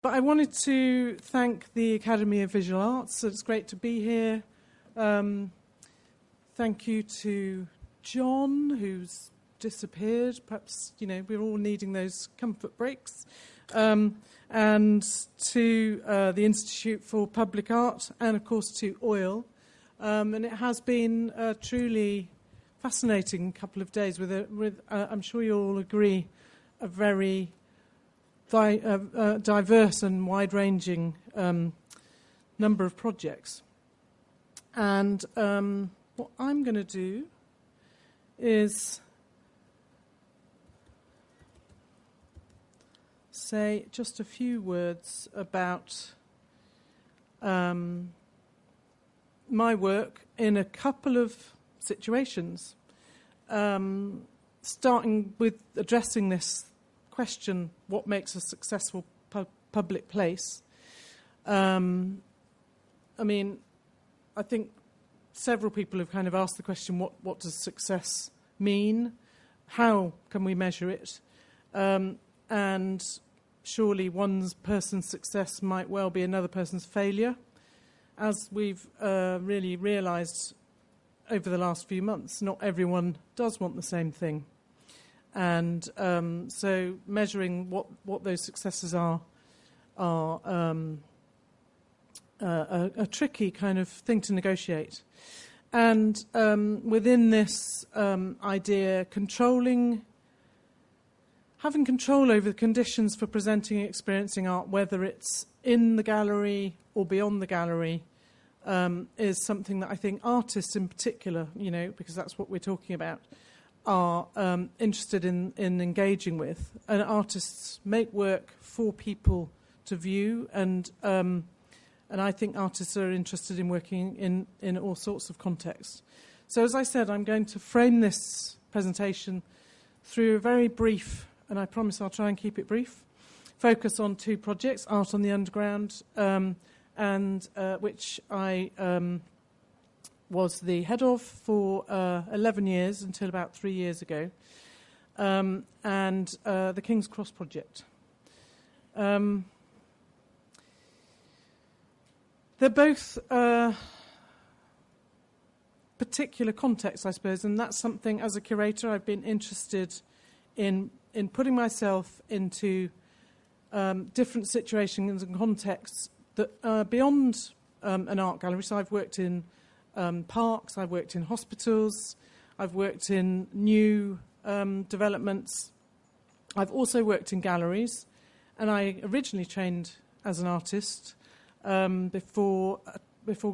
But I wanted to thank the Academy of Visual Arts. It's great to be here. Thank you to John, who's disappeared. Perhaps, we're all needing those comfort breaks. And to the Institute for Public Art, and of course to OIL. And it has been a truly fascinating couple of days with I'm sure you'll all agree, a very diverse and wide-ranging number of projects. And what I'm going to do is say just a few words about my work in a couple of situations, starting with addressing this question, what makes a successful public place? I think several people have kind of asked the question, what does success mean? How can we measure it? And surely one person's success might well be another person's failure, as we've really realised over the last few months. Not everyone does want the same thing. And so measuring what those successes are a tricky kind of thing to negotiate. And within this idea, having control over the conditions for presenting and experiencing art, whether it's in the gallery or beyond the gallery, is something that I think artists in particular, because that's what we're talking about, are interested in engaging with. And artists make work for people to view, and I think artists are interested in working in all sorts of contexts. So as I said, I'm going to frame this presentation through a very brief, and I promise I'll try and keep it brief, focus on two projects, Art on the Underground, and which I was the head of for 11 years until about 3 years ago, and the King's Cross project. They're both particular contexts, I suppose, and that's something, as a curator, I've been interested in putting myself into different situations and contexts that are beyond an art gallery. So I've worked in parks, I've worked in hospitals, I've worked in new developments. I've also worked in galleries, and I originally trained as an artist before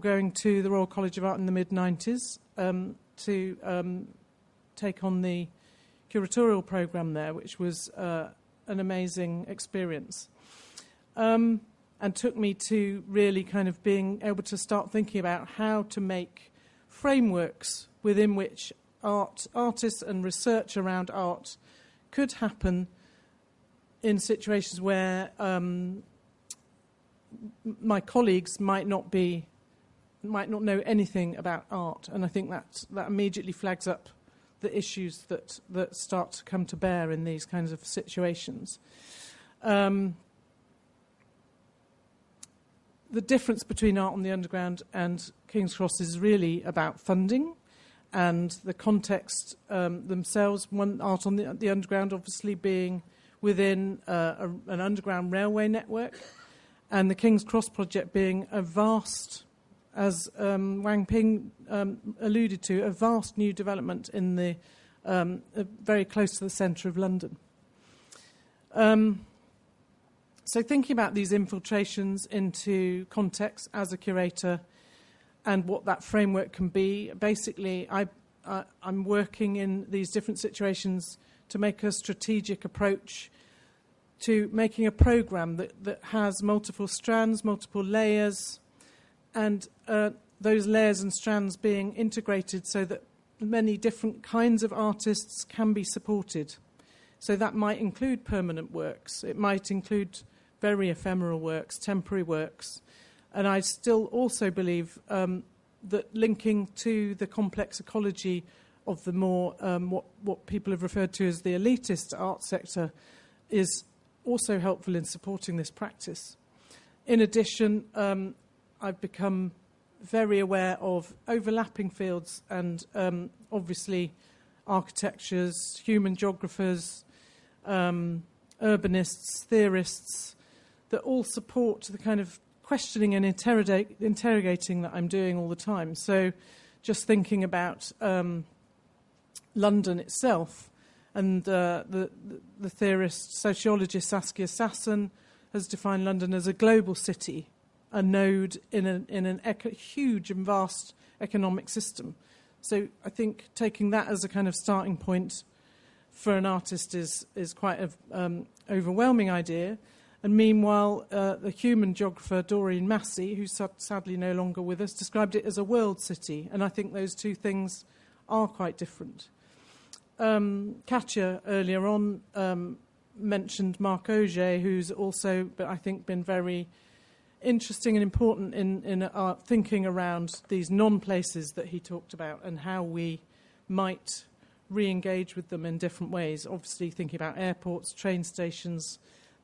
going to the Royal College of Art in the mid-90s to take on the curatorial programme there, which was an amazing experience. And took me to really kind of being able to start thinking about how to make frameworks within which artists and research around art could happen in situations where my colleagues might not know anything about art. And I think that immediately flags up the issues that start to come to bear in these kinds of situations. The difference between Art on the Underground and King's Cross is really about funding and the context themselves. One, Art on the Underground obviously being within an underground railway network, and the King's Cross project being a vast, as Wang Ping alluded to, a vast new development in the very close to the centre of London. So thinking about these infiltrations into context as a curator and what that framework can be, basically I'm working in these different situations to make a strategic approach to making a programme that has multiple strands, multiple layers, and those layers and strands being integrated so that many different kinds of artists can be supported. So that might include permanent works. It might include very ephemeral works, temporary works. And I still also believe that linking to the complex ecology of the more, what people have referred to as the elitist art sector, is also helpful in supporting this practice. In addition, I've become very aware of overlapping fields and obviously architectures, human geographers, urbanists, theorists, that all support the kind of questioning and interrogating that I'm doing all the time. So just thinking about London itself, and the theorist, sociologist Saskia Sassen has defined London as a global city, a node in an huge and vast economic system. So I think taking that as a kind of starting point for an artist is quite an overwhelming idea. And meanwhile, the human geographer Doreen Massey, who's sadly no longer with us, described it as a world city. And I think those two things are quite different. Katja earlier on mentioned Marc Auger, who's also, but I think, been very interesting and important in our thinking around these non-places that he talked about and how we might re-engage with them in different ways. Obviously, thinking about airports, train stations,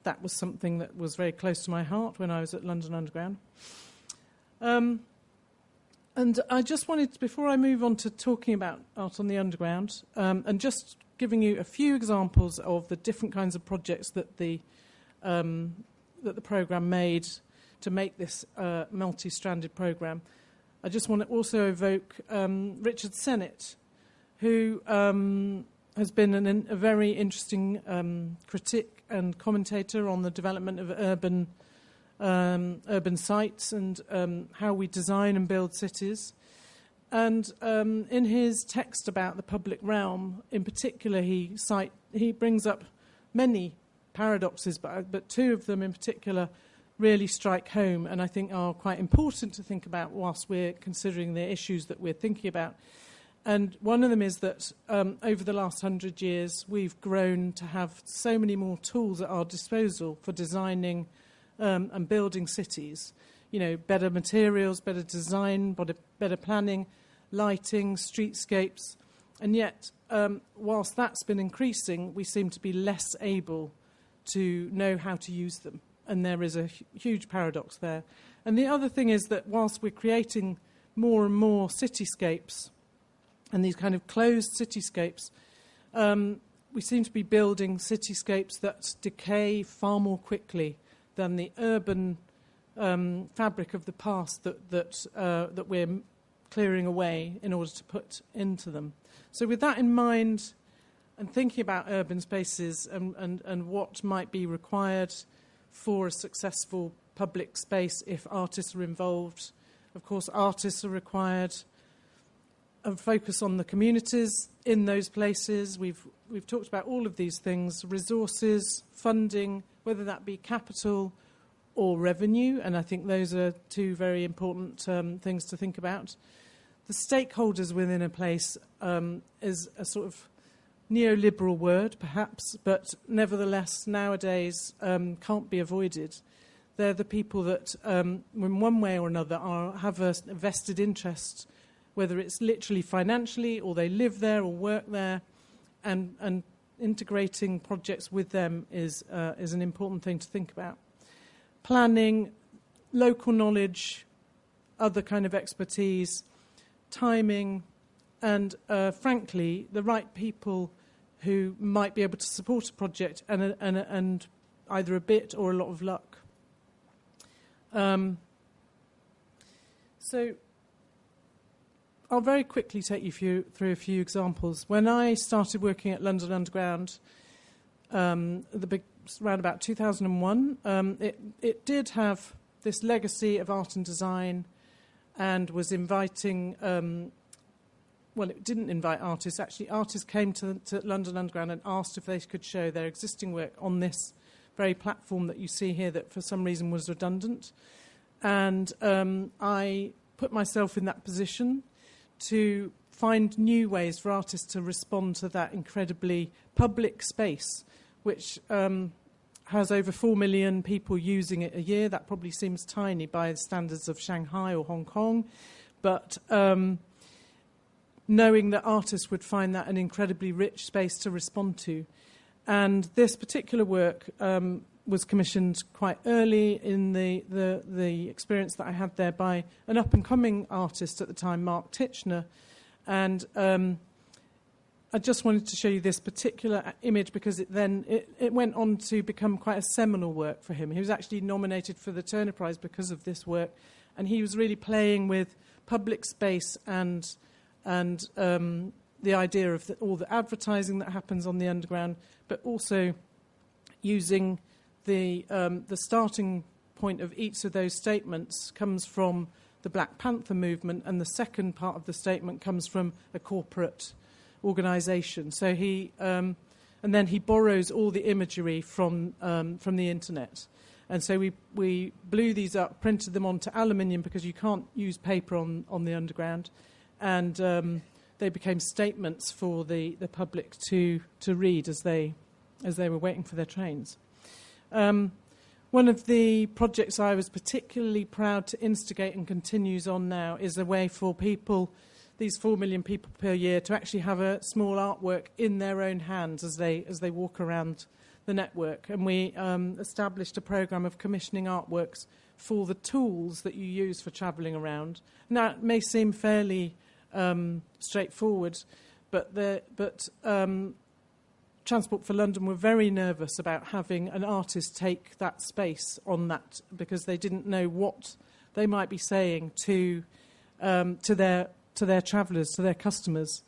that was something that was very close to my heart when I was at London Underground. And I just wanted, before I move on to talking about Art on the Underground, and just giving you a few examples of the different kinds of projects that the programme made to make this multi-stranded programme, I just want to also evoke Richard Sennett, who has been a very interesting critic and commentator on the development of urban sites and how we design and build cities. And in his text about the public realm, in particular, he brings up many paradoxes, but two of them in particular really strike home and I think are quite important to think about whilst we're considering the issues that we're thinking about. And one of them is that over the last 100 years, we've grown to have so many more tools at our disposal for designing and building cities. You know, better materials, better design, better planning, lighting, streetscapes. And yet, whilst that's been increasing, we seem to be less able to know how to use them. And there is a huge paradox there. And the other thing is that whilst we're creating more and more cityscapes, and these kind of closed cityscapes, we seem to be building cityscapes that decay far more quickly than the urban fabric of the past that we're clearing away in order to put into them. So with that in mind, and thinking about urban spaces and what might be required for a successful public space if artists are involved, of course, artists are required. A focus on the communities in those places. We've talked about all of these things: resources, funding, whether that be capital or revenue, and I think those are two very important things to think about. The stakeholders within a place is a sort of neoliberal word, perhaps, but nevertheless nowadays can't be avoided. They're the people that, in one way or another, have a vested interest, whether it's literally financially or they live there or work there, and integrating projects with them is an important thing to think about. Planning, local knowledge, other kind of expertise, timing, and frankly, the right people who might be able to support a project and either a bit or a lot of luck. So I'll very quickly take you through a few examples. When I started working at London Underground, around about 2001, it did have this legacy of art and design and was inviting... well, it didn't invite artists. Actually, artists came to London Underground and asked if they could show their existing work on this very platform that you see here that for some reason was redundant. And I put myself in that position to find new ways for artists to respond to that incredibly public space, which has over 4 million people using it a year. That probably seems tiny by the standards of Shanghai or Hong Kong, but knowing that artists would find that an incredibly rich space to respond to. And this particular work was commissioned quite early in the experience that I had there by an up-and-coming artist at the time, Mark Titchener. And I just wanted to show you this particular image because it went on to become quite a seminal work for him. He was actually nominated for the Turner Prize because of this work, and he was really playing with public space and the idea of all the advertising that happens on the underground, but also using the starting point of each of those statements comes from the Black Panther movement, and the second part of the statement comes from a corporate organisation. So and then he borrows all the imagery from the internet. And so we blew these up, printed them onto aluminium because you can't use paper on the underground, and they became statements for the public to read as they were waiting for their trains. One of the projects I was particularly proud to instigate and continues on now is a way for people, these 4 million people per year, to actually have a small artwork in their own hands as they walk around the network. And we established a programme of commissioning artworks for the tools that you use for travelling around. Now, it may seem fairly straightforward, but Transport for London were very nervous about having an artist take that space on that because they didn't know what they might be saying to their travellers, to their customers.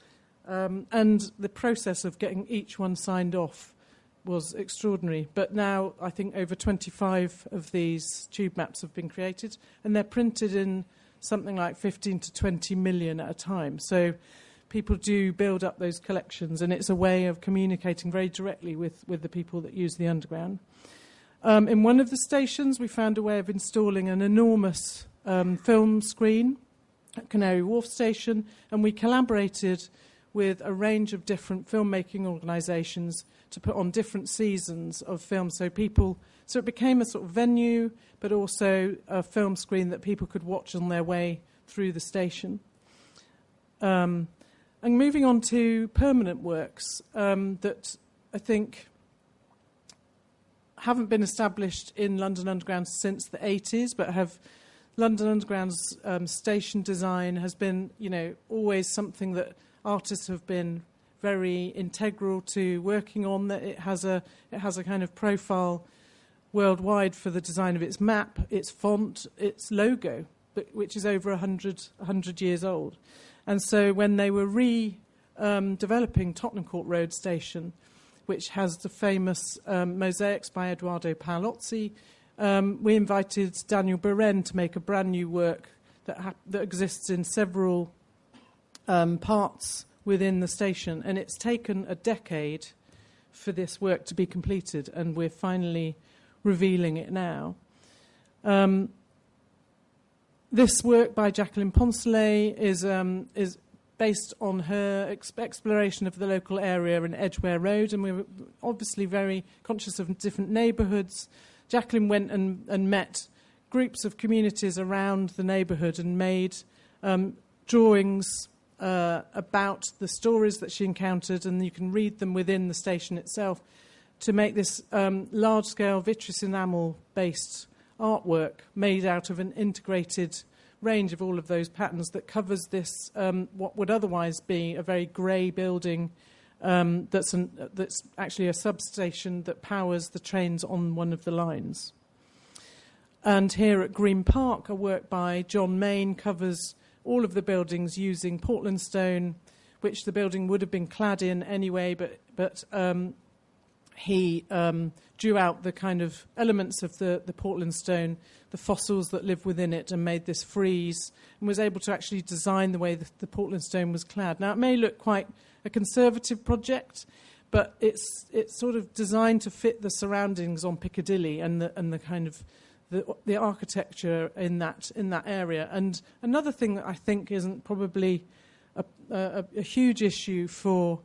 And the process of getting each one signed off was extraordinary. But now I think over 25 of these tube maps have been created, and they're printed in something like 15 to 20 million at a time. So people do build up those collections, and it's a way of communicating very directly with the people that use the underground. In one of the stations, we found a way of installing an enormous film screen at Canary Wharf Station, and we collaborated with a range of different filmmaking organisations to put on different seasons of films. So it became a sort of venue, but also a film screen that people could watch on their way through the station. And moving on to permanent works that I think haven't been established in London Underground since the 80s, but London Underground's station design has been, always something that artists have been very integral to working on. That it has a kind of profile worldwide for the design of its map, its font, its logo, which is over 100 years old. And so when they were developing Tottenham Court Road Station, which has the famous mosaics by Edoardo Paolozzi, we invited Daniel Buren to make a brand new work that exists in several parts within the station. And it's taken a decade for this work to be completed, and we're finally revealing it now. This work by Jacqueline Poncelet is based on her exploration of the local area in Edgware Road, and we were obviously very conscious of different neighbourhoods. Jacqueline went and met groups of communities around the neighbourhood and made drawings about the stories that she encountered, and you can read them within the station itself, to make this large-scale vitreous enamel-based artwork made out of an integrated range of all of those patterns that covers this, what would otherwise be a very grey building that's actually a substation that powers the trains on one of the lines. And here at Green Park, a work by John Main covers all of the buildings using Portland stone, which the building would have been clad in anyway, but he drew out the kind of elements of the Portland stone, the fossils that live within it, and made this frieze, and was able to actually design the way the Portland stone was clad. Now, it may look quite a conservative project, but it's sort of designed to fit the surroundings on Piccadilly and the kind of the architecture in that area. And another thing that I think isn't probably a huge issue for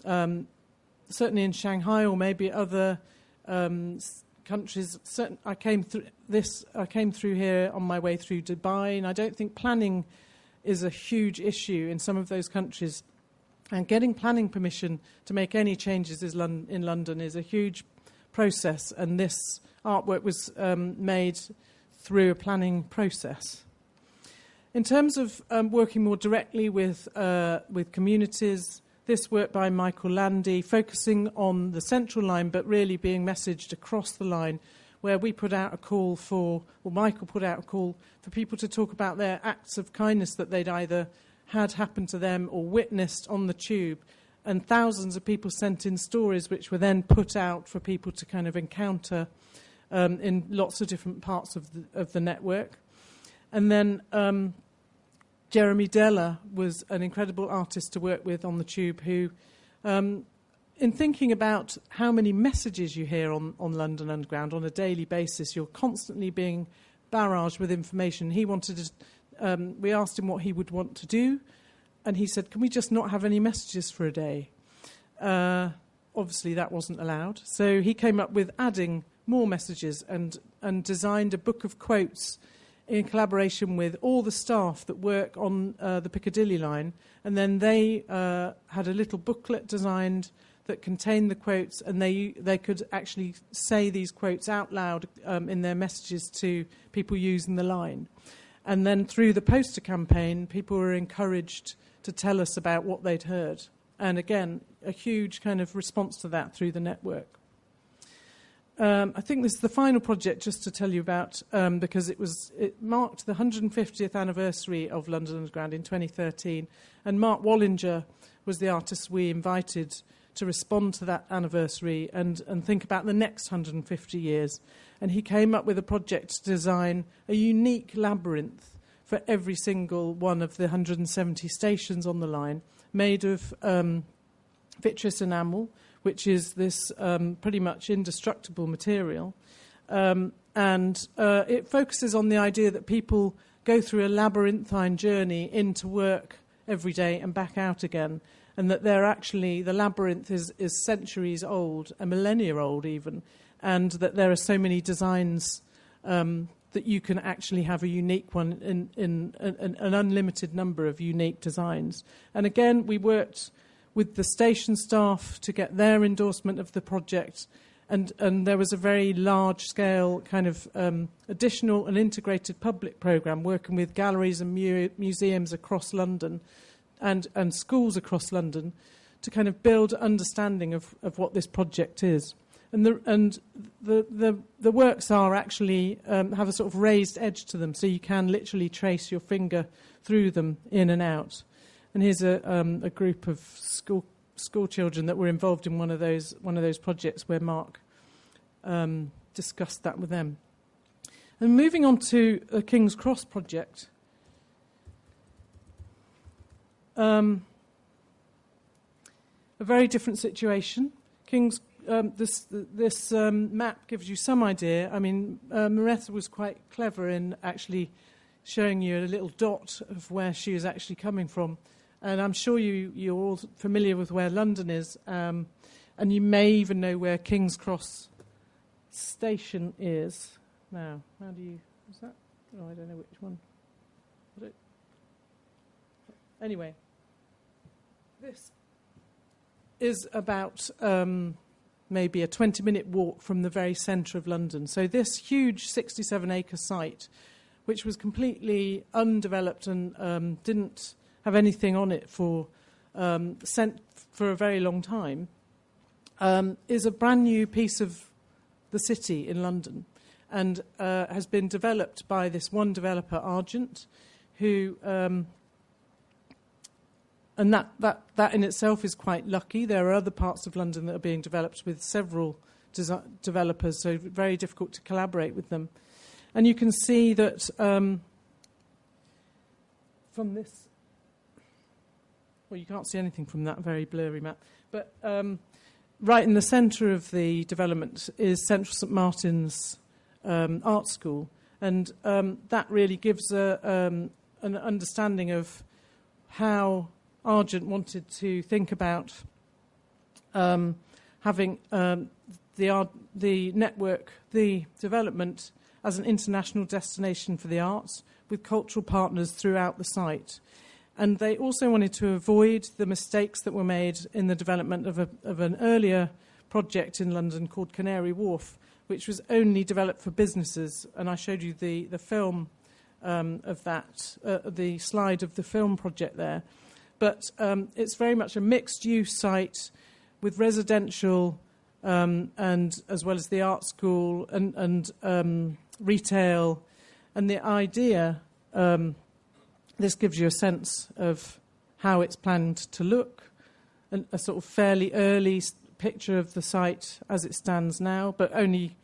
certainly in Shanghai or maybe other countries. I came through here on my way through Dubai, and I don't think planning is a huge issue in some of those countries. And getting planning permission to make any changes in London is a huge process, and this artwork was made through a planning process. In terms of working more directly with communities, this work by Michael Landy, focusing on the central line but really being messaged across the line, where we put out a call for, or Michael put out a call for people to talk about their acts of kindness that they'd either had happen to them or witnessed on the tube. And thousands of people sent in stories which were then put out for people to kind of encounter in lots of different parts of the network. And then Jeremy Deller was an incredible artist to work with on the tube who, in thinking about how many messages you hear on London Underground on a daily basis, you're constantly being barraged with information. He wanted to, we asked him what he would want to do, and he said, can we just not have any messages for a day? Obviously that wasn't allowed. So he came up with adding more messages and designed a book of quotes in collaboration with all the staff that work on the Piccadilly line. And then they had a little booklet designed that contained the quotes, and they could actually say these quotes out loud in their messages to people using the line. And then through the poster campaign, people were encouraged to tell us about what they'd heard. And again, a huge kind of response to that through the network. I think this is the final project just to tell you about, because it marked the 150th anniversary of London Underground in 2013, and Mark Wallinger was the artist we invited to respond to that anniversary and think about the next 150 years. And he came up with a project to design a unique labyrinth for every single one of the 170 stations on the line, made of vitreous enamel, which is this pretty much indestructible material. And it focuses on the idea that people go through a labyrinthine journey into work every day and back out again, and that they're actually, the labyrinth is centuries old, a millennia old even, and that there are so many designs that you can actually have a unique one in an unlimited number of unique designs. And again, we worked with the station staff to get their endorsement of the project, and there was a very large-scale kind of additional and integrated public programme working with galleries and museums across London and schools across London to kind of build understanding of what this project is. And the works are actually have a sort of raised edge to them, so you can literally trace your finger through them in and out. And here's a group of school children that were involved in one of those projects where Mark discussed that with them. And moving on to the King's Cross project, a very different situation. This map gives you some idea. I mean, Maretta was quite clever in actually showing you a little dot of where she was actually coming from. And I'm sure you're all familiar with where London is, and you may even know where King's Cross Station is. Now, how do you... Is that... Oh, I don't know which one. Anyway, this is about maybe a 20-minute walk from the very centre of London. So this huge 67-acre site, which was completely undeveloped and didn't have anything on it for a very long time, is a brand new piece of the city in London, and has been developed by this one developer, Argent, who and that in itself is quite lucky. There are other parts of London that are being developed with several developers, so very difficult to collaborate with them. And you can see that from this. Well, you can't see anything from that very blurry map. But right in the centre of the development is Central St Martin's Art School. And that really gives an understanding of how Argent wanted to think about having the network, the development, as an international destination for the arts with cultural partners throughout the site. And they also wanted to avoid the mistakes that were made in the development of an earlier project in London called Canary Wharf, which was only developed for businesses. And I showed you the film of that, the slide of the film project there. But it's very much a mixed-use site with residential and as well as the art school and retail. And the idea, this gives you a sense of how it's planned to look, and a sort of fairly early picture of the site as it stands now, but only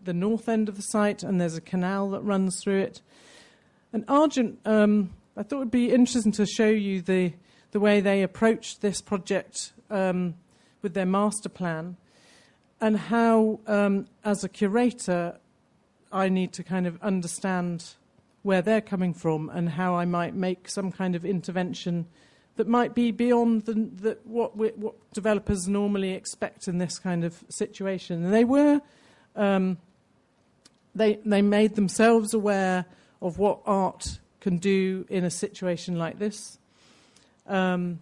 the north end of the site, and there's a canal that runs through it. And Argent, I thought it would be interesting to show you the way they approached this project with their master plan, and how, as a curator, I need to kind of understand where they're coming from and how I might make some kind of intervention that might be beyond what developers normally expect in this kind of situation. And they were, they made themselves aware of what art can do in a situation like this. And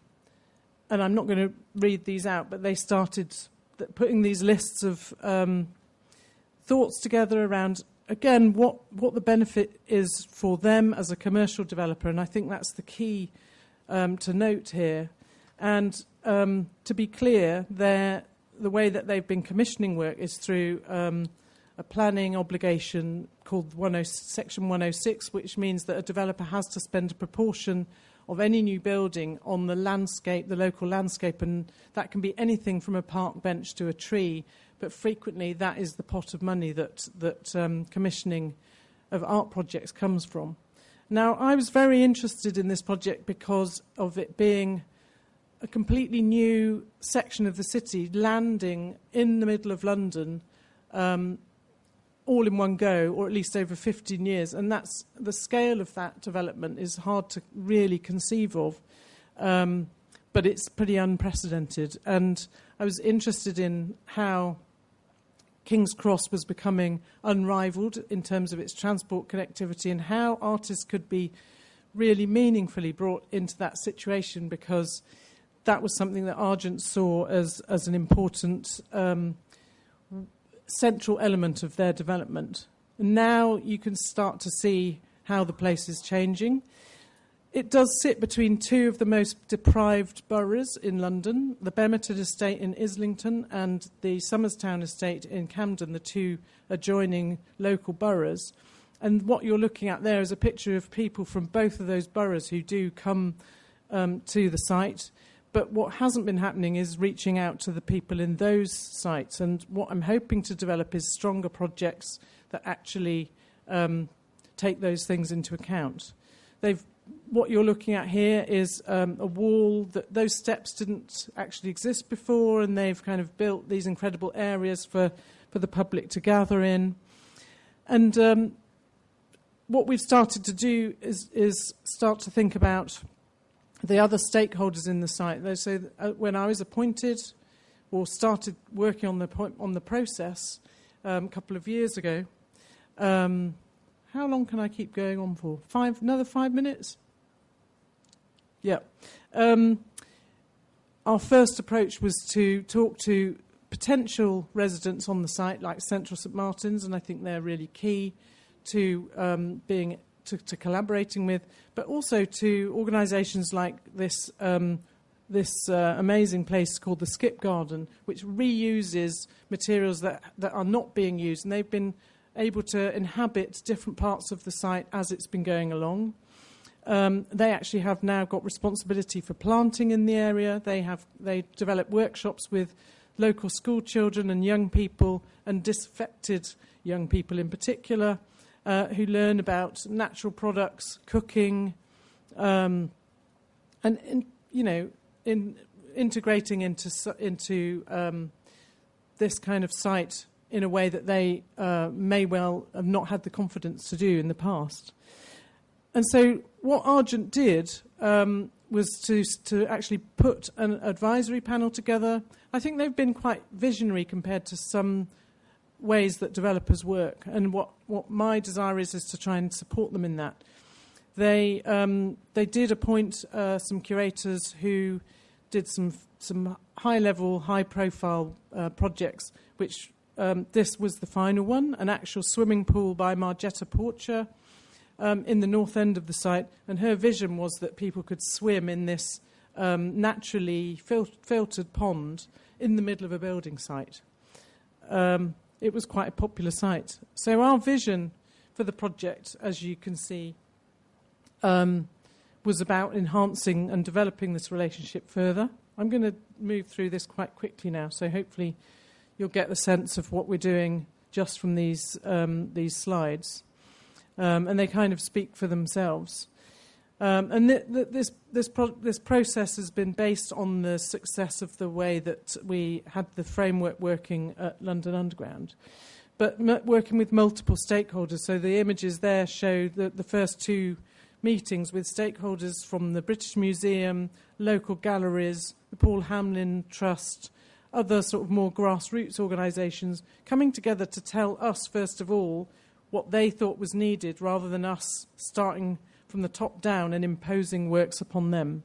I'm not going to read these out, but they started putting these lists of thoughts together around, again, what the benefit is for them as a commercial developer. And I think that's the key to note here. And to be clear, the way that they've been commissioning work is through a planning obligation called Section 106, which means that a developer has to spend a proportion of any new building on the landscape, the local landscape, and that can be anything from a park bench to a tree, but frequently that is the pot of money that commissioning of art projects comes from. Now, I was very interested in this project because of it being a completely new section of the city, landing in the middle of London, all in one go, or at least over 15 years. And that's the scale of that development is hard to really conceive of, but it's pretty unprecedented. And I was interested in how King's Cross was becoming unrivaled in terms of its transport connectivity, and how artists could be really meaningfully brought into that situation, because that was something that Argent saw as an important central element of their development. And now you can start to see how the place is changing. It does sit between two of the most deprived boroughs in London, the Bemerton Estate in Islington and the Somerstown Estate in Camden, the two adjoining local boroughs. And what you're looking at there is a picture of people from both of those boroughs who do come to the site. But what hasn't been happening is reaching out to the people in those sites. And what I'm hoping to develop is stronger projects that actually take those things into account. What you're looking at here is a wall that those steps didn't actually exist before, and they've kind of built these incredible areas for the public to gather in. And what we've started to do is start to think about the other stakeholders in the site. So when I was appointed or started working on the process a couple of years ago, how long can I keep going on for? Another 5 minutes? Yeah. Our first approach was to talk to potential residents on the site, like Central St Martin's, and I think they're really key to to collaborating with, but also to organisations like this amazing place called the Skip Garden, which reuses materials that are not being used, and they've been able to inhabit different parts of the site as it's been going along. They actually have now got responsibility for planting in the area. They develop workshops with local school children and young people, and disaffected young people in particular, who learn about natural products, cooking, and integrating into this kind of site in a way that they may well have not had the confidence to do in the past. And so what Argent did was to actually put an advisory panel together. I think they've been quite visionary compared to some ways that developers work, and what my desire is to try and support them in that. They did appoint some curators who did some high-level, high-profile projects, which this was the final one, an actual swimming pool by Margetta Porcher in the north end of the site. And her vision was that people could swim in this naturally filtered pond in the middle of a building site. It was quite a popular site. So our vision for the project, as you can see, was about enhancing and developing this relationship further. I'm going to move through this quite quickly now, so hopefully you'll get the sense of what we're doing just from these slides. And they kind of speak for themselves. And this process has been based on the success of the way that we had the framework working at London Underground, but working with multiple stakeholders. So the images there show the first two meetings with stakeholders from the British Museum, local galleries, the Paul Hamlyn Trust, other sort of more grassroots organisations coming together to tell us, first of all, what they thought was needed, rather than us starting from the top down and imposing works upon them.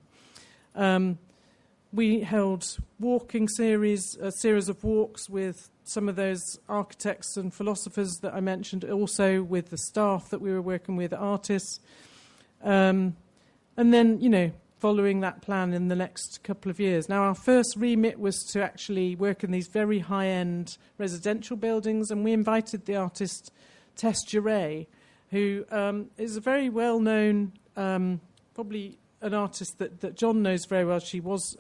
We held a series of walks with some of those architects and philosophers that I mentioned, also with the staff that we were working with, artists. And then, following that plan in the next couple of years. Now, our first remit was to actually work in these very high-end residential buildings, and we invited the artist Tess Giray, who is a very well-known, probably an artist that John knows very well. She was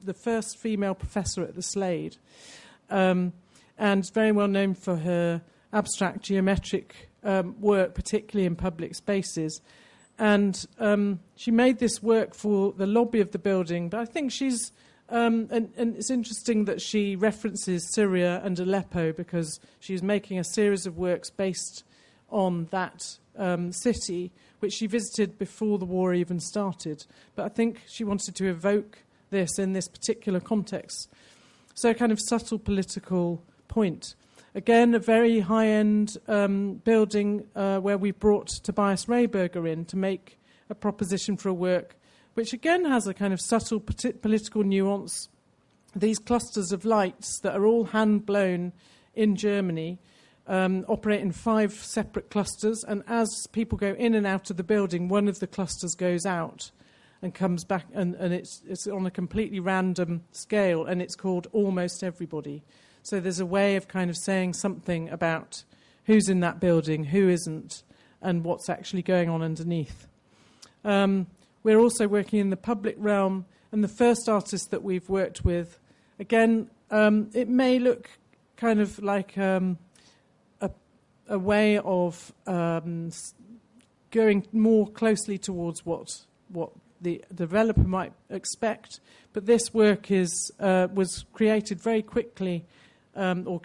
the first female professor at the Slade, and very well known for her abstract geometric work, particularly in public spaces. And she made this work for the lobby of the building, but I think she's... and it's interesting that she references Syria and Aleppo, because she's making a series of works based on that city, which she visited before the war even started. But I think she wanted to evoke this in this particular context. So a kind of subtle political point. Again, a very high-end building where we brought Tobias Rayberger in to make a proposition for a work, which again has a kind of subtle political nuance. These clusters of lights that are all hand-blown in Germany operate in 5 separate clusters, and as people go in and out of the building, one of the clusters goes out and comes back, and it's on a completely random scale, and it's called Almost Everybody. So there's a way of kind of saying something about who's in that building, who isn't, and what's actually going on underneath. We're also working in the public realm, and the first artist that we've worked with, again, it may look kind of like a way of going more closely towards what the developer might expect, but this work was created very quickly. Rana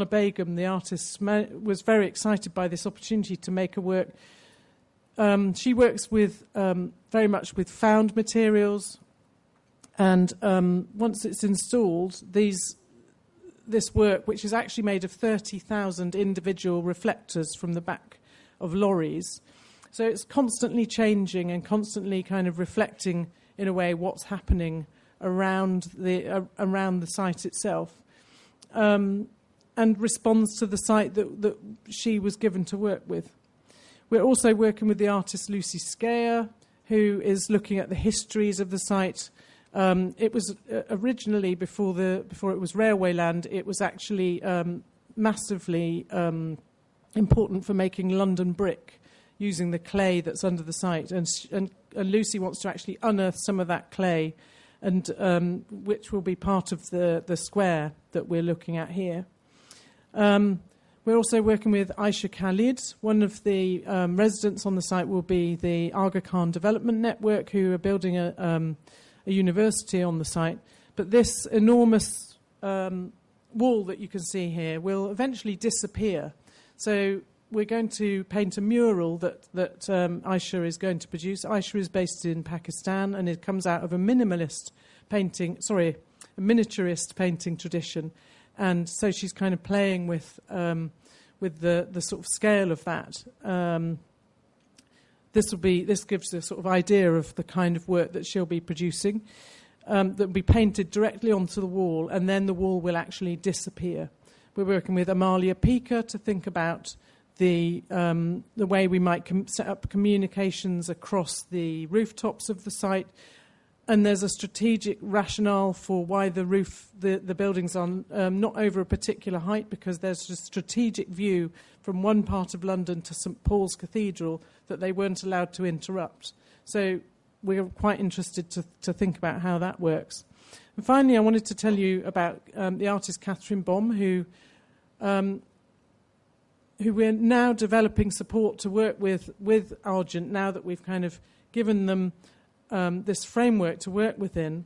Begum, the artist, was very excited by this opportunity to make a work. She works with very much with found materials, and once it's installed, this work, which is actually made of 30,000 individual reflectors from the back of lorries, so it's constantly changing and constantly kind of reflecting, in a way, what's happening around the site itself. And responds to the site that she was given to work with. We're also working with the artist Lucy Skeyer, who is looking at the histories of the site. It was originally, before it was railway land, it was actually massively important for making London brick, using the clay that's under the site. And Lucy wants to actually unearth some of that clay, and which will be part of the square that we're looking at here. We're also working with Aisha Khalid. One of the residents on the site will be the Aga Khan Development Network, who are building a university on the site. But this enormous wall that you can see here will eventually disappear. So we're going to paint a mural that Aisha is going to produce. Aisha is based in Pakistan, and it comes out of a miniaturist painting tradition. And so she's kind of playing with the sort of scale of that. This gives a sort of idea of the kind of work that she'll be producing. that will be painted directly onto the wall, and then the wall will actually disappear. We're working with Amalia Pica to think about the way we might set up communications across the rooftops of the site. And there's a strategic rationale for why the buildings are not over a particular height, because there's a strategic view from one part of London to St Paul's Cathedral that they weren't allowed to interrupt. So we're quite interested to think about how that works. And finally, I wanted to tell you about the artist Catherine Baum, who we're now developing support to work with Argent, now that we've kind of given them this framework to work within,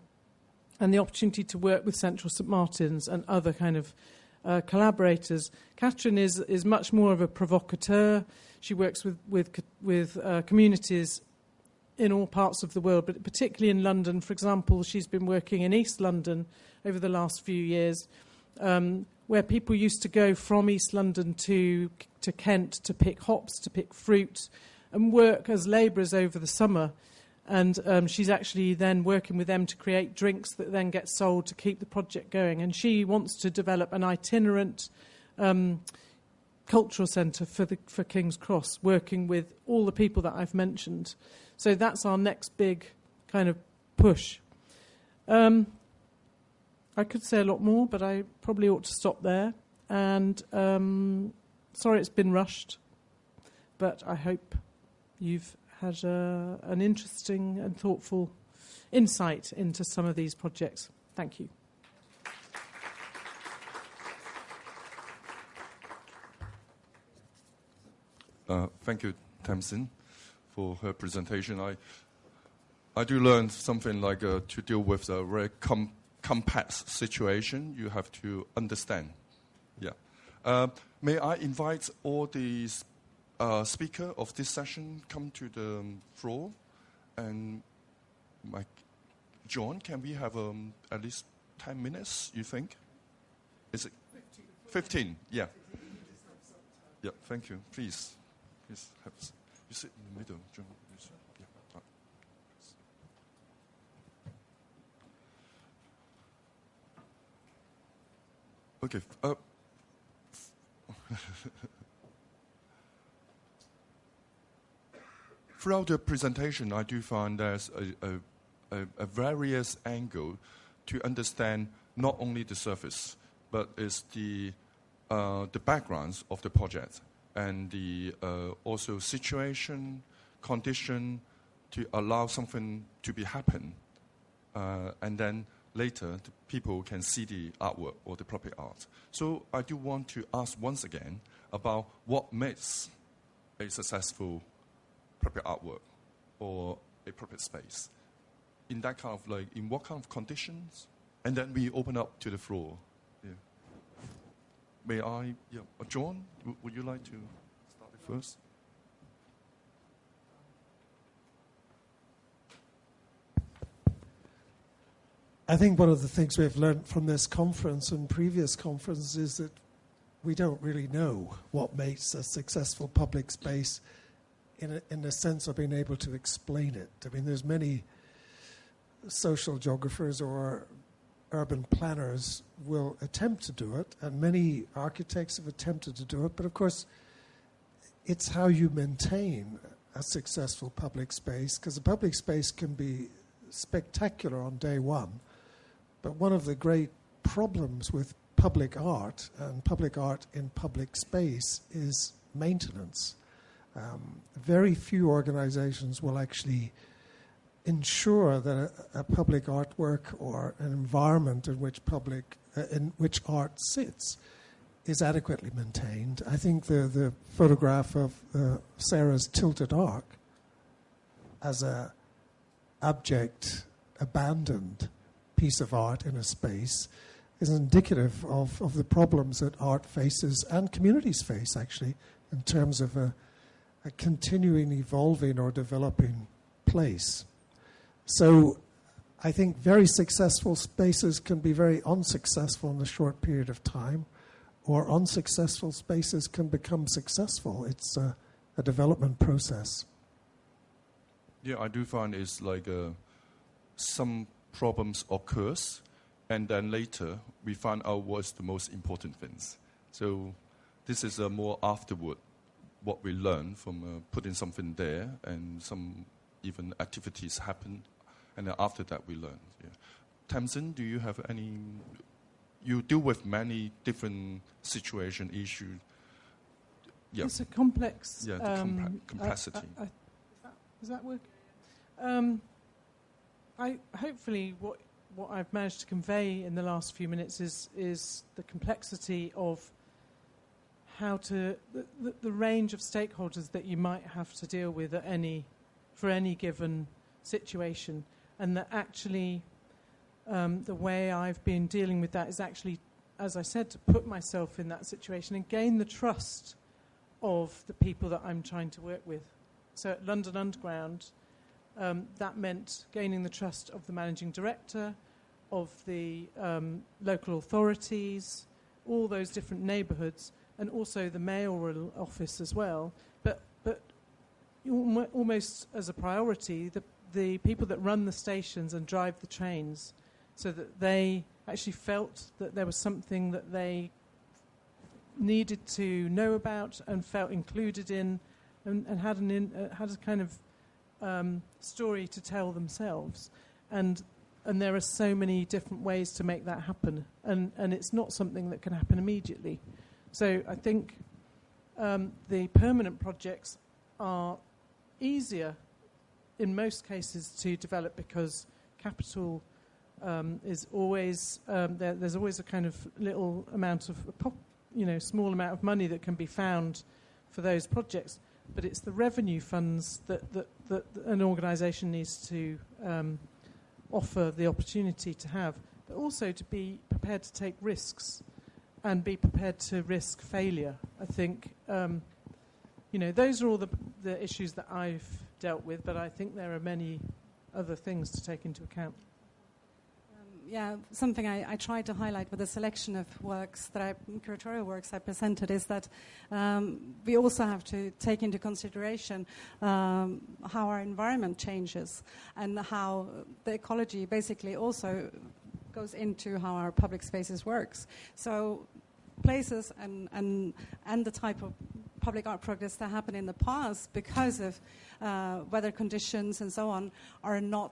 and the opportunity to work with Central St Martin's and other kind of collaborators. Catherine is much more of a provocateur. She works with communities in all parts of the world, but particularly in London. For example, she's been working in East London over the last few years, where people used to go from East London to Kent to pick hops, to pick fruit, and work as labourers over the summer. And she's actually then working with them to create drinks that then get sold to keep the project going. And she wants to develop an itinerant cultural centre for King's Cross, working with all the people that I've mentioned. So that's our next big kind of push. I could say a lot more, but I probably ought to stop there. And sorry it's been rushed, but I hope you've had an interesting and thoughtful insight into some of these projects. Thank you. Thank you, Tamsin, for her presentation. I do learn something like to deal with a very complex situation. You have to understand. Yeah. May I invite all these speaker of this session come to the floor, and John, can we have at least 10 minutes, you think? Is it 15? Yeah. Yeah, thank you. Please have, you sit in the middle, John. Yeah. Okay. Throughout the presentation, I do find there's a various angle to understand not only the surface, but it's the backgrounds of the project and the also situation, condition to allow something to be happen, and then later the people can see the artwork or the proper art. So I do want to ask once again about what makes a successful proper artwork or a proper space. In that kind of in what kind of conditions? And then we open up to the floor. Yeah. May I, John, would you like to start it first? I think one of the things we've learned from this conference and previous conferences is that we don't really know what makes a successful public space in the sense of being able to explain it. I mean, there's many social geographers or urban planners will attempt to do it, and many architects have attempted to do it, but of course it's how you maintain a successful public space, because a public space can be spectacular on day one, but one of the great problems with public art and public art in public space is maintenance. Very few organizations will actually ensure that a public artwork or an environment in which art sits is adequately maintained. I think the photograph of Sarah's Tilted Arc as a abject, abandoned piece of art in a space is indicative of the problems that art faces and communities face, actually, in terms of a continuing evolving or developing place. So I think very successful spaces can be very unsuccessful in a short period of time, or unsuccessful spaces can become successful. It's a development process. Yeah, I do find it's like some problems occurs, and then later we find out what's the most important things. So this is more afterward what we learn from putting something there, and some even activities happen, and then after that we learn. Yeah. Tamsin, do you have any? You deal with many different situation issues. Yeah. It's a complex. Yeah, the complexity. Does that work? Hopefully what I've managed to convey in the last few minutes is the complexity of how to the range of stakeholders that you might have to deal with for any given situation, and that actually the way I've been dealing with that is actually, as I said, to put myself in that situation and gain the trust of the people that I'm trying to work with. So at London Underground, that meant gaining the trust of the managing director, of the local authorities, all those different neighbourhoods, and also the mayoral office as well. But almost as a priority, the people that run the stations and drive the trains, so that they actually felt that there was something that they needed to know about and felt included in, and had a kind of story to tell themselves. And there are so many different ways to make that happen, and it's not something that can happen immediately. So I think the permanent projects are easier in most cases to develop, because capital is always there's always a kind of little amount of small amount of money that can be found for those projects, but it's the revenue funds that an organisation needs to offer the opportunity to have, but also to be prepared to take risks and be prepared to risk failure. I think those are all the issues that I've dealt with, but I think there are many other things to take into account. Something I tried to highlight with the selection of works curatorial works I presented, is that we also have to take into consideration how our environment changes, and how the ecology basically also goes into how our public spaces works. So places and the type of public art projects that happened in the past, because of weather conditions and so on, are not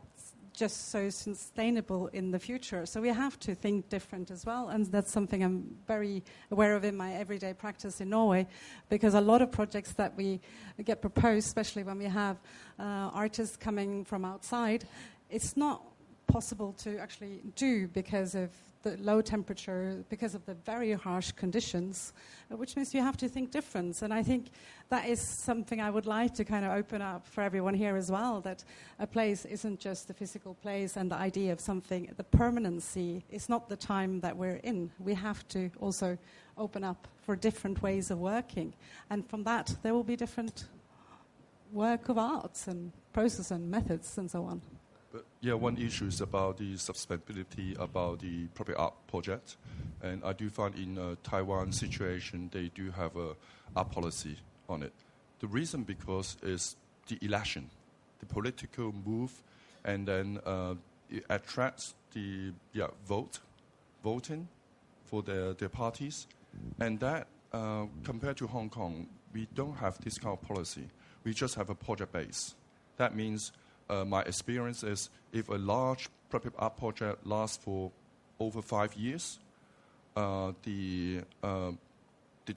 just so sustainable in the future. So we have to think different as well, and that's something I'm very aware of in my everyday practice in Norway, because a lot of projects that we get proposed, especially when we have artists coming from outside, it's not possible to actually do because of the low temperature, because of the very harsh conditions, which means you have to think different. And I think that is something I would like to kind of open up for everyone here as well, that a place isn't just the physical place and the idea of something. The permanency is not the time that we're in. We have to also open up for different ways of working. And from that, there will be different work of arts and process and methods and so on. But one issue is about the sustainability about the public art project, and I do find in Taiwan situation they do have a art policy on it. The reason because is the election, the political move, and then it attracts the voting for their parties, and that compared to Hong Kong, we don't have this kind of policy. We just have a project base. That means. My experience is if a large public art project lasts for over 5 years, the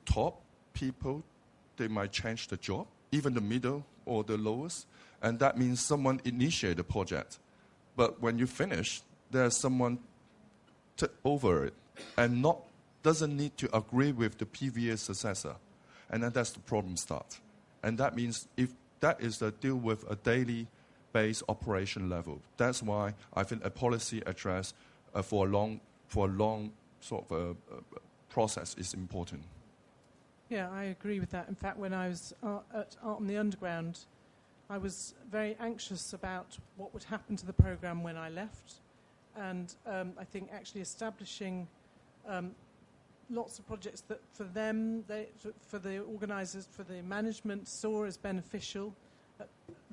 top people, they might change the job, even the middle or the lowest, and that means someone initiate the project. But when you finish, there's someone took over it and doesn't need to agree with the previous successor, and then that's the problem start. And that means if that is the deal with a daily base operation level. That's why I think a policy address for a long sort of process is important. Yeah, I agree with that. In fact, when I was at Art on the Underground, I was very anxious about what would happen to the programme when I left. And I think actually establishing lots of projects that for them, for the organisers, for the management, saw as beneficial.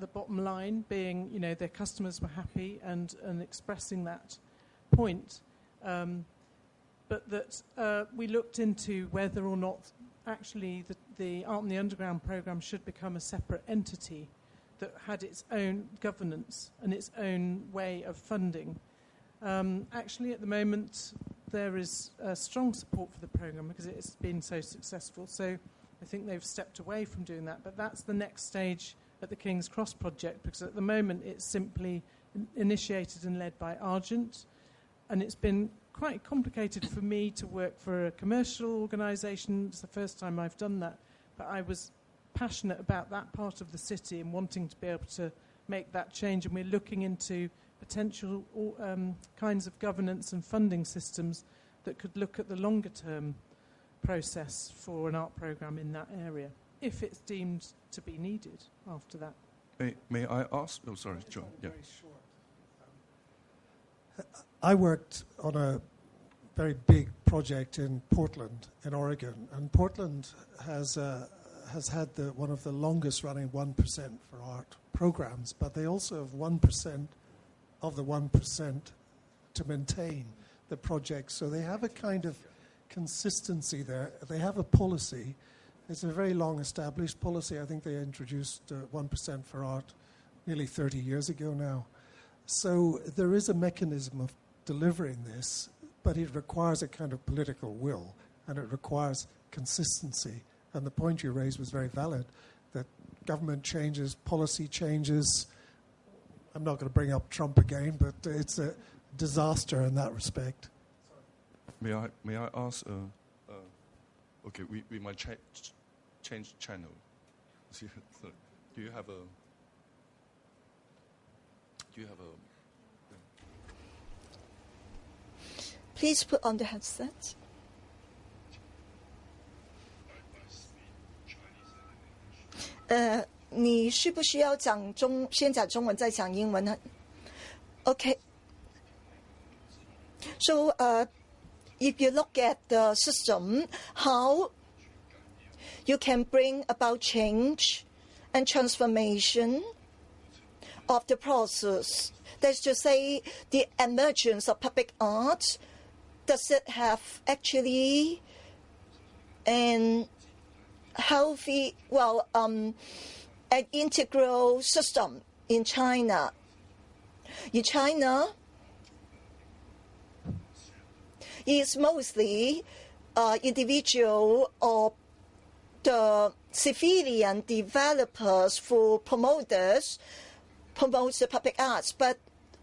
the bottom line being, you know, their customers were happy and expressing that point. But that we looked into whether or not actually the Art in the Underground programme should become a separate entity that had its own governance and its own way of funding. Actually, at the moment, there is strong support for the programme because it's been so successful. So I think they've stepped away from doing that. But that's the next stage at the King's Cross project, because at the moment it's simply initiated and led by Argent. And it's been quite complicated for me to work for a commercial organisation. It's the first time I've done that. But I was passionate about that part of the city and wanting to be able to make that change. And we're looking into potential kinds of governance and funding systems that could look at the longer term process for an art programme in that area, if it's deemed to be needed after that. May I ask? Oh, sorry, John. Yeah. Very short. I worked on a very big project in Portland, in Oregon, and Portland has had one of the longest running 1% for art programs, but they also have 1% of the 1% to maintain the project. So they have a kind of consistency there. They have a policy. It's a very long established policy. I think they introduced 1% for art nearly 30 years ago now. So there is a mechanism of delivering this, but it requires a kind of political will, and it requires consistency. And the point you raised was very valid, that government changes, policy changes. I'm not going to bring up Trump again, but it's a disaster in that respect. May I ask? Okay, we might change channel. So, do you have a? Please put on the headset. 你需不需要先讲中文再讲英文呢 Okay. So, if you look at the system, how you can bring about change and transformation of the process. That's to say, the emergence of public art, does it have actually an healthy, an integral system in China? In China, it's mostly individual or the civilian developers for promoters promote the public arts. But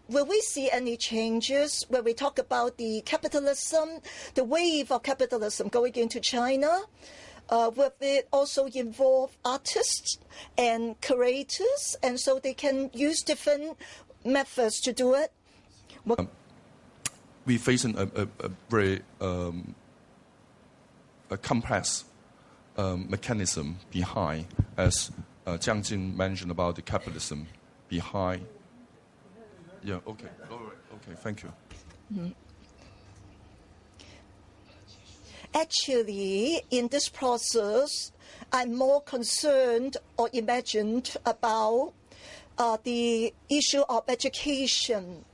will we see any changes when we talk about the capitalism, the wave of capitalism going into China? Will it also involve artists and curators, and so they can use different methods to do it? We facing a very complex mechanism behind, as Jiang Jin mentioned about the capitalism behind. Yeah, okay, all right, okay, thank you. Mm-hmm. Actually, in this process, I'm more concerned or imagined about the issue of education,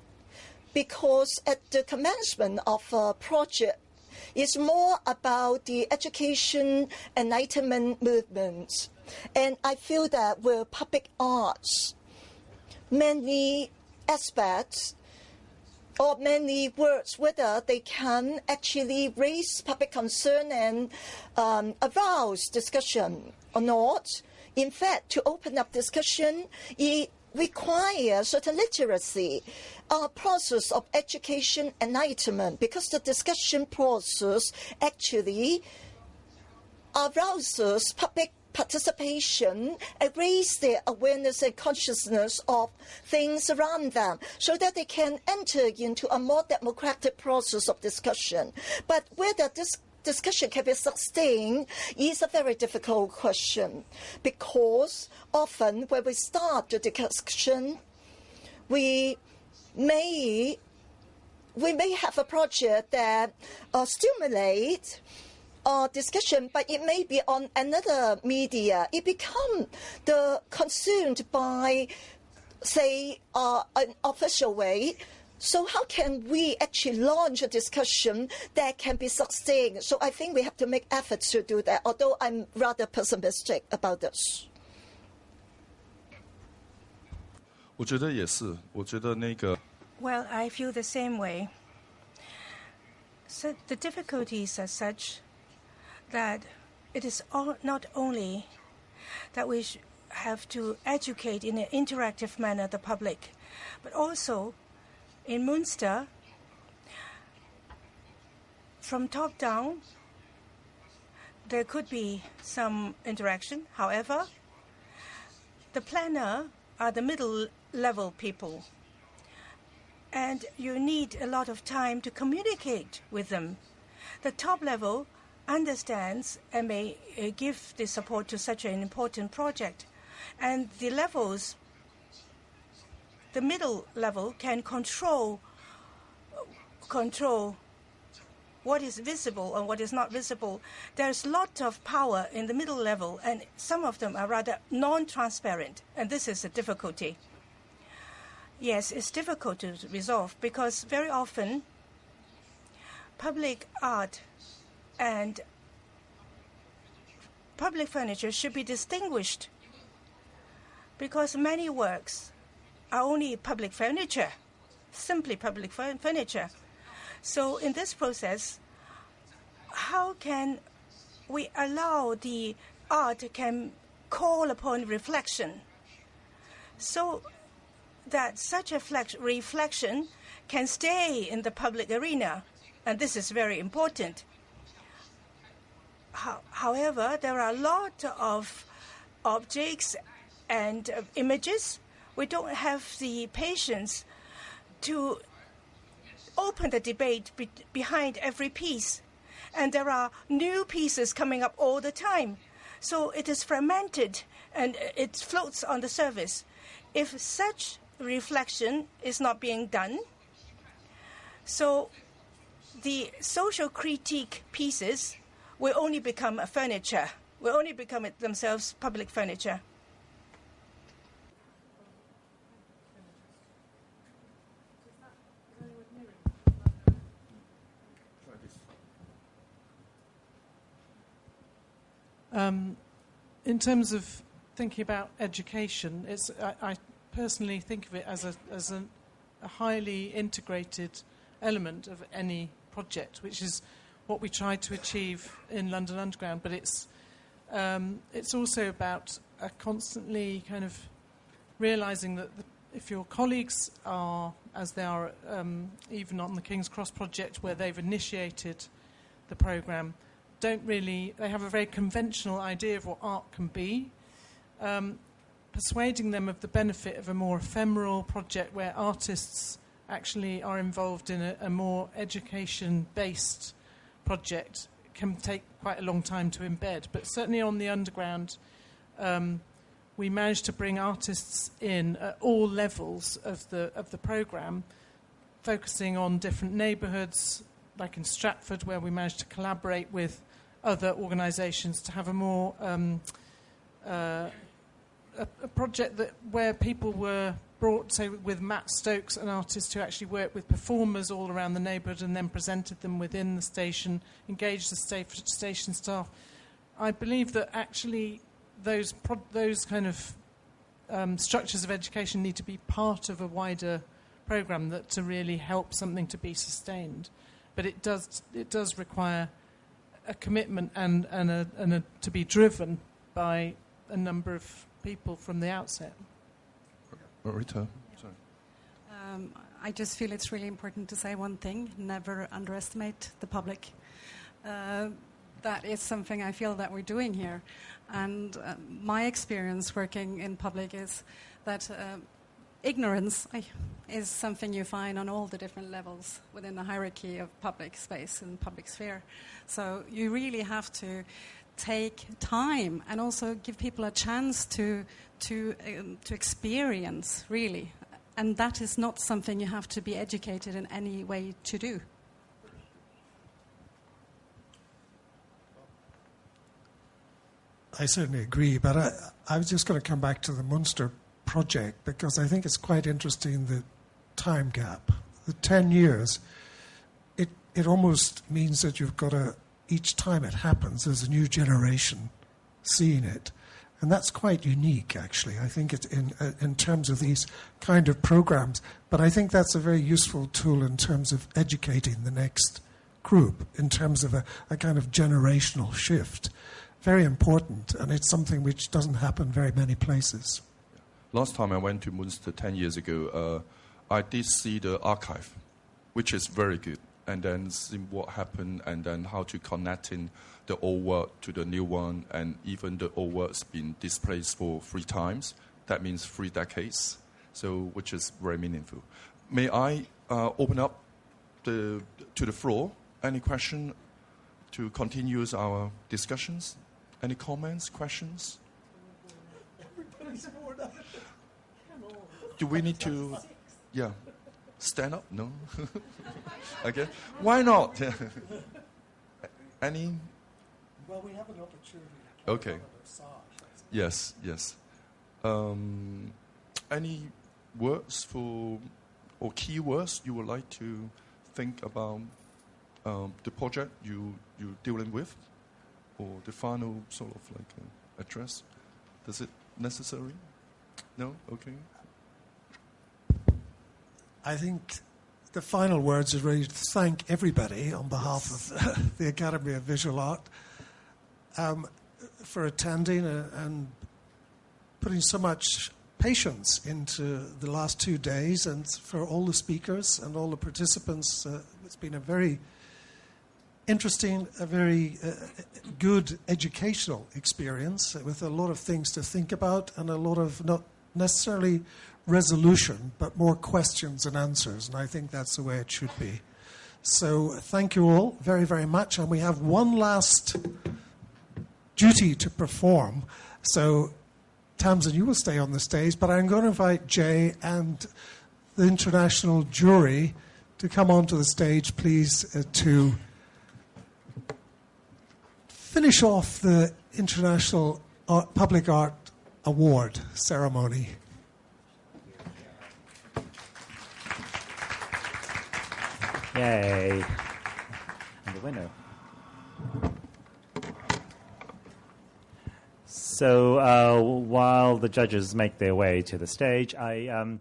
because at the commencement of a project, it's more about the education enlightenment movement. And I feel that with public arts, many aspects or many words, whether they can actually raise public concern and arouse discussion or not. In fact, to open up discussion, it requires certain literacy, a process of education enlightenment, because the discussion process actually arouses public participation and raise their awareness and consciousness of things around them so that they can enter into a more democratic process of discussion. But whether this discussion can be sustained is a very difficult question, because often when we start the discussion, we may have a project that stimulates discussion, but it may be on another media. It become the consumed by, say, an official way. So how can we actually launch a discussion that can be sustained? So I think we have to make efforts to do that, although I'm rather pessimistic about this. 我觉得也是，我觉得那个 Well, I feel the same way. So the difficulties are such that it is not only that we have to educate in an interactive manner the public, but also in Munster, from top down, there could be some interaction. However, the planner are the middle level people, and you need a lot of time to communicate with them. The top level understands and may give the support to such an important project, and the levels, the middle level, can control what is visible and what is not visible. There's a lot of power in the middle level, and some of them are rather non-transparent, and this is a difficulty. Yes, it's difficult to resolve because very often public art and public furniture should be distinguished because many works are only public furniture, simply public furniture. So in this process, how can we allow the art can call upon reflection so that such a reflection can stay in the public arena? And this is very important. However, there are a lot of objects and images. We don't have the patience to open the debate behind every piece. And there are new pieces coming up all the time. So it is fragmented and it floats on the surface. If such reflection is not being done, so the social critique pieces will only become a furniture, will only become themselves public furniture. In terms of thinking about education, I personally think of it as a highly integrated element of any project, which is what we try to achieve in London Underground. But it's also about constantly kind of realising that if your colleagues are, as they are even on the King's Cross project, where they've initiated the programme, they have a very conventional idea of what art can be. Persuading them of the benefit of a more ephemeral project where artists actually are involved in a more education-based project can take quite a long time to embed. But certainly on the Underground, we managed to bring artists in at all levels of the programme, focusing on different neighbourhoods, like in Stratford, where we managed to collaborate with other organisations to have a more a project where people were brought, say, with Matt Stokes, an artist who actually worked with performers all around the neighbourhood and then presented them within the station, engaged the station staff. I believe that actually those kind of structures of education need to be part of a wider programme to really help something to be sustained. But it does require a commitment and to be driven by a number of people from the outset. Rita, sorry. I just feel it's really important to say one thing: never underestimate the public. That is something I feel that we're doing here. And my experience working in public is that ignorance is something you find on all the different levels within the hierarchy of public space and public sphere. So you really have to take time and also give people a chance to experience, really. And that is not something you have to be educated in any way to do. I certainly agree, but I was just going to come back to the Munster project because I think it's quite interesting, the time gap. The 10 years, it almost means that you've got each time it happens, there's a new generation seeing it. And that's quite unique, actually, I think, it's in terms of these kind of programs. But I think that's a very useful tool in terms of educating the next group, in terms of a kind of generational shift. Very important, and it's something which doesn't happen very many places. Last time I went to Munster 10 years ago, I did see the archive, which is very good, and then see what happened, and then how to connect in the old work to the new one, and even the old work's been displaced for 3 times. That means 3 decades, so which is very meaningful. May I open up to the floor? Any question to continue our discussions? Any comments, questions? Do we need to, stand up? No? Okay. Why not? Any? Well, we have an opportunity. Okay. Yes. Any words or key words you would like to think about the project you're dealing with, or the final sort of like address? Is it necessary? No? Okay. I think the final words are really to thank everybody on behalf of the Academy of Visual Art for attending and putting so much patience into the last 2 days, and for all the speakers and all the participants. It's been a very interesting, a very good educational experience with a lot of things to think about and a lot of not necessarily resolution, but more questions and answers. And I think that's the way it should be. So thank you all very, very much. And we have one last duty to perform. So Tamsin, you will stay on the stage, but I'm going to invite Jay and the international jury to come onto the stage, please, to finish off the International Public Art Award ceremony. Yay. And the winner. So while the judges make their way to the stage, I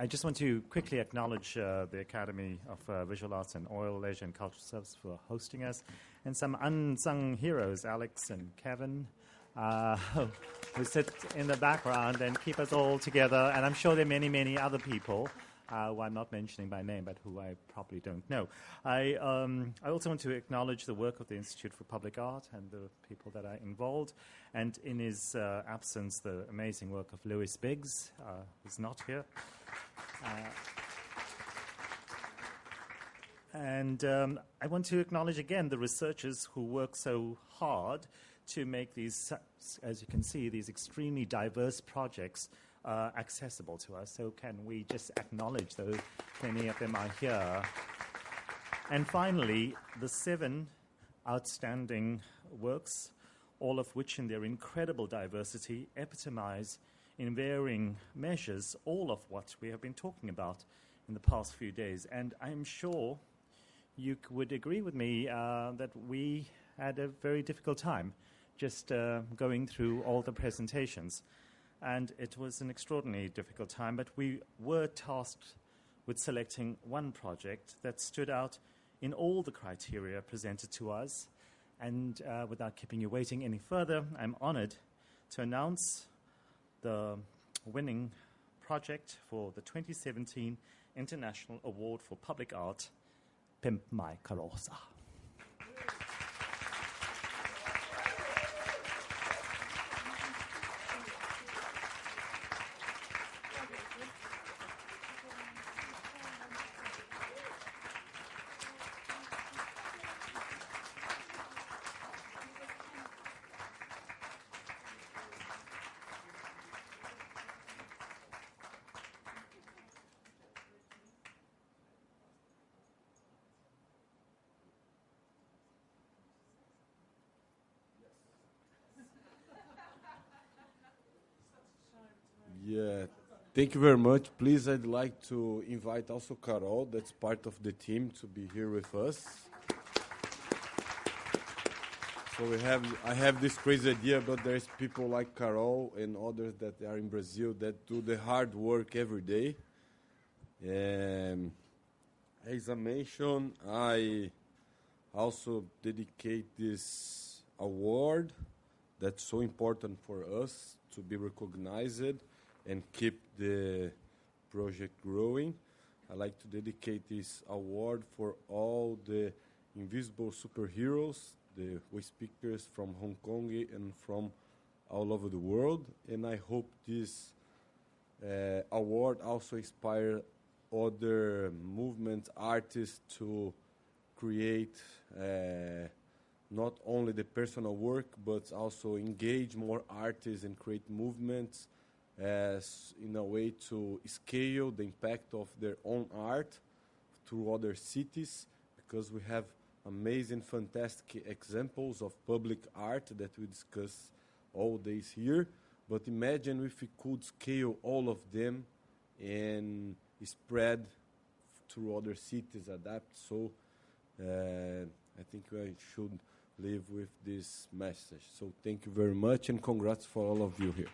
just want to quickly acknowledge the Academy of Visual Arts and Oil, Leisure and Cultural Service for hosting us, and some unsung heroes, Alex and Kevin, who sit in the background and keep us all together. And I'm sure there are many, many other people who I'm not mentioning by name, but who I probably don't know. I also want to acknowledge the work of the Institute for Public Art and the people that are involved, and in his absence, the amazing work of Lewis Biggs, who's not here. And I want to acknowledge again the researchers who work so hard to make these, as you can see, these extremely diverse projects accessible to us. So can we just acknowledge those? Many of them are here. And finally, the 7 outstanding works, all of which in their incredible diversity epitomize in varying measures all of what we have been talking about in the past few days. And I'm sure you would agree with me that we had a very difficult time just going through all the presentations. And it was an extraordinarily difficult time, but we were tasked with selecting one project that stood out in all the criteria presented to us. And without keeping you waiting any further, I'm honored to announce the winning project for the 2017 International Award for Public Art, Pimp My Karosa. Yeah, thank you very much. Please, I'd like to invite also Carol, that's part of the team, to be here with us. So I have this crazy idea, but there's people like Carol and others that are in Brazil that do the hard work every day. As I mentioned, I also dedicate this award that's so important for us to be recognized and keep the project growing. I like to dedicate this award for all the invisible superheroes, the way speakers from Hong Kong and from all over the world. And I hope this award also inspire other movement artists to create not only the personal work, but also engage more artists and create movements as in a way to scale the impact of their own art through other cities, because we have amazing, fantastic examples of public art that we discuss all days here. But imagine if we could scale all of them and spread through other cities, adapt. So I think I should leave with this message. So thank you very much, and congrats for all of you here.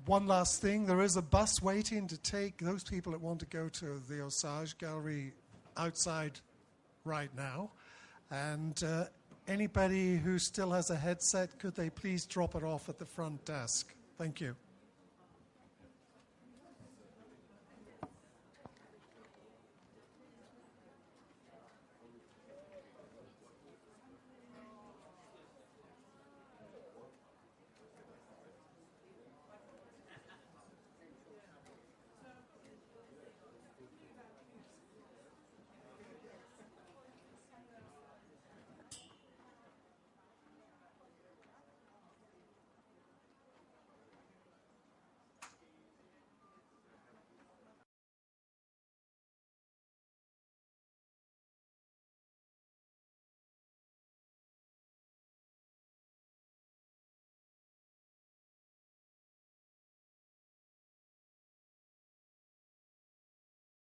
One last thing, there is a bus waiting to take those people that want to go to the Osage Gallery outside right now. And anybody who still has a headset, could they please drop it off at the front desk? Thank you.